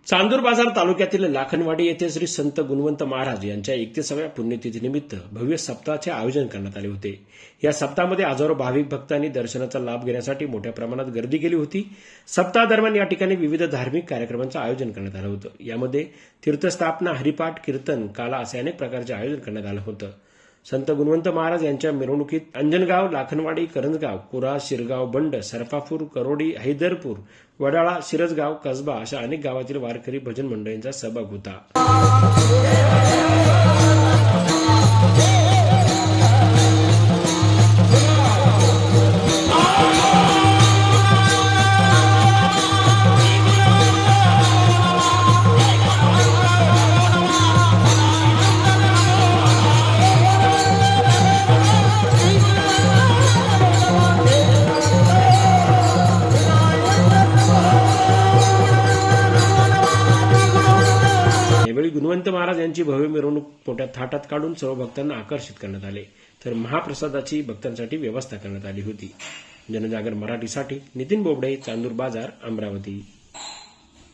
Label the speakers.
Speaker 1: चांदूर बाजार तालुक्यातील लाखनवाडी येथे श्री संत गुणवंत महाराज यांच्या 31व्या पुण्यतिथीनिमित्त भव्य सप्ताहाचे आयोजन करण्यात आले होते। या सप्ताहामध्ये हजारो भाविक भक्तांनी दर्शनाचा लाभ घेण्यासाठी मोठ्या प्रमाणात गर्दी केली होती। सप्ताह दरम्यान या ठिकाणी विविध धार्मिक कार्यक्रमांचं आयोजन करण्यात आलं होतं। यामध्ये तीर्थस्थापना, हरिपाठ, कीर्तन, काला असे अनेक प्रकारचे आयोजन करण्यात आलं होतं। संत गुणवंत महाराज यांच्या मिरवणुकीत अंजनगाव, लाखनवाडी, करंजगाव, कुरा, शिरगाव, बंड, सरफापूर, करोडी, हैदरपूर, वडाळा, शिरसगाव, कसबा अशा अनेक गावातील वारकरी भजन मंडळींचा सहभाग होता। यावेळी गुणवंत महाराज यांची भव्य मिरवणूक मोठ्या थाटात काढून सर्व भक्तांना आकर्षित करण्यात आले, तर महाप्रसादाची भक्तांसाठी व्यवस्था करण्यात आली होती। जनजागर मराठीसाठी नितीन बोबडे, चांदूर बाजार, अमरावती।